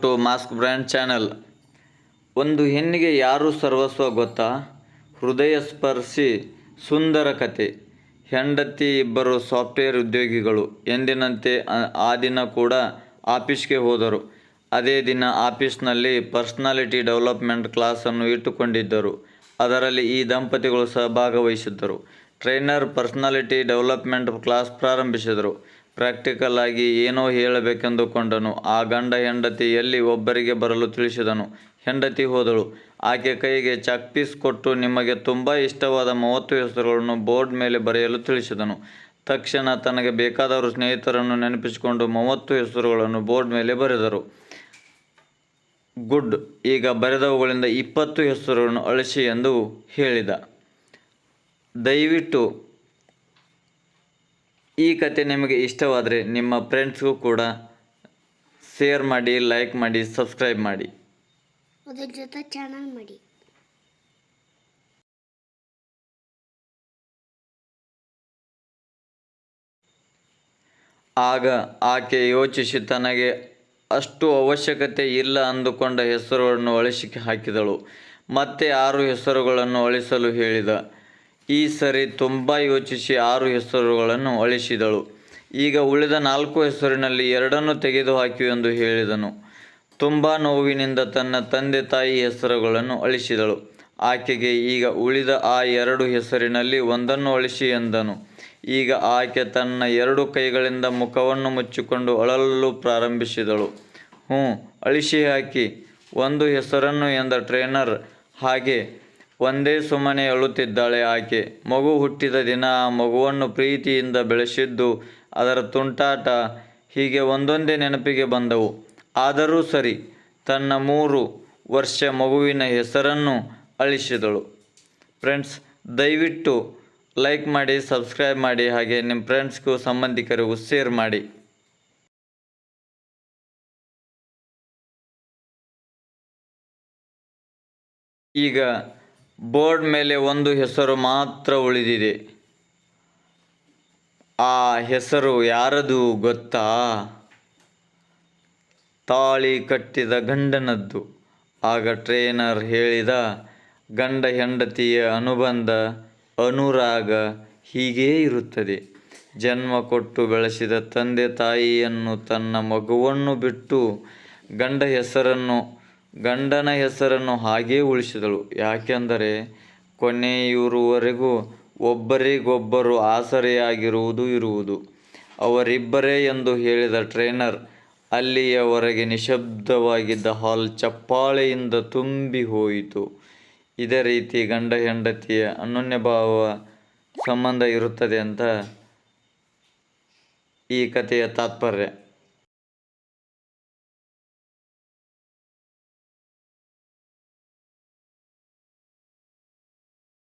To mask brand channel. ಒಂದು ಹೆಣ್ಣಿಗೆ ಯಾರು ಸರ್ವಸ್ವ ಗೊತ್ತಾ? ಹೃದಯ ಸ್ಪರ್ಶಿ ಸುಂದರ ಕತೆ. ಹೆಂಡತಿ ಇಬ್ಬರು ಸಾಫ್ಟ್ವೇರ್ ಉದ್ಯೋಗಿಗಳು. ಎಂದಿನಂತೆ ಆ ದಿನ ಕೂಡ ಆಫೀಸ್ಗೆ ಹೋದರು. ಅದೇ ದಿನ ಆಫೀಸ್ನಲ್ಲಿ ಪರ್ಸನಾಲಿಟಿ ಡೆವಲಪ್ಮೆಂಟ್ ಕ್ಲಾಸನ್ನು ಇಟ್ಟುಕೊಂಡಿದ್ದರು. ಅದರಲ್ಲಿ ಈ ದಂಪತಿಗಳು ಸಹಭಾಗವಹಿಸಿದ್ದರು. ಟ್ರೈನರ್ ಪರ್ಸನಾಲಿಟಿ ಡೆವಲಪ್ಮೆಂಟ್ ಕ್ಲಾಸ್ ಪ್ರಾರಂಭಿಸಿದರು. ಪ್ರಾಕ್ಟಿಕಲ್ ಆಗಿ ಏನೋ ಹೇಳಬೇಕೆಂದುಕೊಂಡನು. ಆ ಗಂಡ ಹೆಂಡತಿ ಎಲ್ಲಿ ಒಬ್ಬರಿಗೆ ಬರಲು ತಿಳಿಸಿದನು. ಹೆಂಡತಿ ಹೋದಳು. ಆಕೆ ಕೈಗೆ ಚಾಕ್ ಪೀಸ್ ಕೊಟ್ಟು ನಿಮಗೆ ತುಂಬ ಇಷ್ಟವಾದ 30 ಹೆಸರುಗಳನ್ನು ಬೋರ್ಡ್ ಮೇಲೆ ಬರೆಯಲು ತಿಳಿಸಿದನು. ತಕ್ಷಣ ತನಗೆ ಬೇಕಾದವರು ಸ್ನೇಹಿತರನ್ನು ನೆನಪಿಸಿಕೊಂಡು 30 ಹೆಸರುಗಳನ್ನು ಬೋರ್ಡ್ ಮೇಲೆ ಬರೆದರು. ಗುಡ್, ಈಗ ಬರೆದವುಗಳಿಂದ 20 ಹೆಸರುಗಳನ್ನು ಅಳಿಸಿ ಎಂದು ಹೇಳಿದ. ದಯವಿಟ್ಟು ಈ ಕತೆ ನಿಮಗೆ ಇಷ್ಟವಾದರೆ ನಿಮ್ಮ ಫ್ರೆಂಡ್ಸ್ಗೂ ಕೂಡ ಶೇರ್ ಮಾಡಿ, ಲೈಕ್ ಮಾಡಿ, ಸಬ್ಸ್ಕ್ರೈಬ್ ಮಾಡಿ, ಅದರ ಜೊತೆ ಚಾನಲ್ ಮಾಡಿ. ಆಗ ಆಕೆ ಯೋಚಿಸಿ ತನಗೆ ಅಷ್ಟು ಅವಶ್ಯಕತೆ ಇಲ್ಲ ಅಂದುಕೊಂಡ ಹೆಸರುಗಳನ್ನು ಅಳಿಸಿ ಹಾಕಿದಳು. ಮತ್ತೆ 6 ಹೆಸರುಗಳನ್ನು ಅಳಿಸಲು ಹೇಳಿದ. ಈ ಸರಿ ತುಂಬ ಯೋಚಿಸಿ 6 ಹೆಸರುಗಳನ್ನು ಅಳಿಸಿದಳು. ಈಗ ಉಳಿದ 4 ಹೆಸರಿನಲ್ಲಿ 2 ತೆಗೆದುಹಾಕಿ ಎಂದು ಹೇಳಿದನು. ತುಂಬ ನೋವಿನಿಂದ ತನ್ನ ತಂದೆ ತಾಯಿ ಹೆಸರುಗಳನ್ನು ಅಳಿಸಿದಳು. ಆಕೆಗೆ ಈಗ ಉಳಿದ ಆ 2 ಹೆಸರಿನಲ್ಲಿ 1 ಅಳಿಸಿ ಎಂದನು. ಈಗ ಆಕೆ ತನ್ನ 2 ಕೈಗಳಿಂದ ಮುಖವನ್ನು ಮುಚ್ಚಿಕೊಂಡು ಅಳಲು ಪ್ರಾರಂಭಿಸಿದಳು. ಅಳಿಸಿ ಹಾಕಿ 1 ಹೆಸರನ್ನು ಎಂದ ಟ್ರೇನರ್. ಹಾಗೆ ಒಂದೇ ಸುಮ್ಮನೆ ಅಳುತ್ತಿದ್ದಾಳೆ ಆಕೆ. ಮಗು ಹುಟ್ಟಿದ ದಿನ, ಆ ಮಗುವನ್ನು ಪ್ರೀತಿಯಿಂದ ಬೆಳೆಸಿದ್ದು, ಅದರ ತುಂಟಾಟ, ಹೀಗೆ ಒಂದೊಂದೇ ನೆನಪಿಗೆ ಬಂದವು. ಆದರೂ ಸರಿ, ತನ್ನ 3 ವರ್ಷ ಮಗುವಿನ ಹೆಸರನ್ನು ಅಳಿಸಿದಳು. ಫ್ರೆಂಡ್ಸ್, ದಯವಿಟ್ಟು ಲೈಕ್ ಮಾಡಿ, ಸಬ್ಸ್ಕ್ರೈಬ್ ಮಾಡಿ, ಹಾಗೆ ನಿಮ್ಮ ಫ್ರೆಂಡ್ಸ್ಗೂ ಸಂಬಂಧಿಕರಿಗೂ ಶೇರ್ ಮಾಡಿ. ಈಗ ಬೋರ್ಡ್ ಮೇಲೆ 1 ಹೆಸರು ಮಾತ್ರ ಉಳಿದಿದೆ. ಆ ಹೆಸರು ಯಾರದು ಗೊತ್ತಾ? ತಾಳಿ ಕಟ್ಟಿದ ಗಂಡನದ್ದು. ಆಗ ಟ್ರೇನರ್ ಹೇಳಿದ, ಗಂಡ ಹೆಂಡತಿಯ ಅನುಬಂಧ, ಅನುರಾಗ ಹೀಗೇ ಇರುತ್ತದೆ. ಜನ್ಮ ಕೊಟ್ಟು ಬೆಳೆಸಿದ ತಂದೆ ತಾಯಿಯನ್ನು, ತನ್ನ ಮಗುವನ್ನು ಬಿಟ್ಟು ಗಂಡನ ಹೆಸರನ್ನು ಹಾಗೇ ಉಳಿಸಿದಳು. ಯಾಕೆಂದರೆ ಕೊನೆಯವರೆಗೂ ಒಬ್ಬರಿಗೊಬ್ಬರು ಆಸರೆಯಾಗಿರುವುದು ಇರುವುದು ಅವರಿಬ್ಬರೇ ಎಂದು ಹೇಳಿದ ಟ್ರೇನರ್. ಅಲ್ಲಿಯವರೆಗೆ ನಿಶಬ್ದವಾಗಿದ್ದ ಹಾಲ್ ಚಪ್ಪಾಳೆಯಿಂದ ತುಂಬಿ ಹೋಯಿತು. ಇದೇ ರೀತಿ ಗಂಡ ಹೆಂಡತಿಯ ಅನನ್ಯಭಾವ ಸಂಬಂಧ ಇರುತ್ತದೆ ಅಂತ ಈ ಕಥೆಯ ತಾತ್ಪರ್ಯ.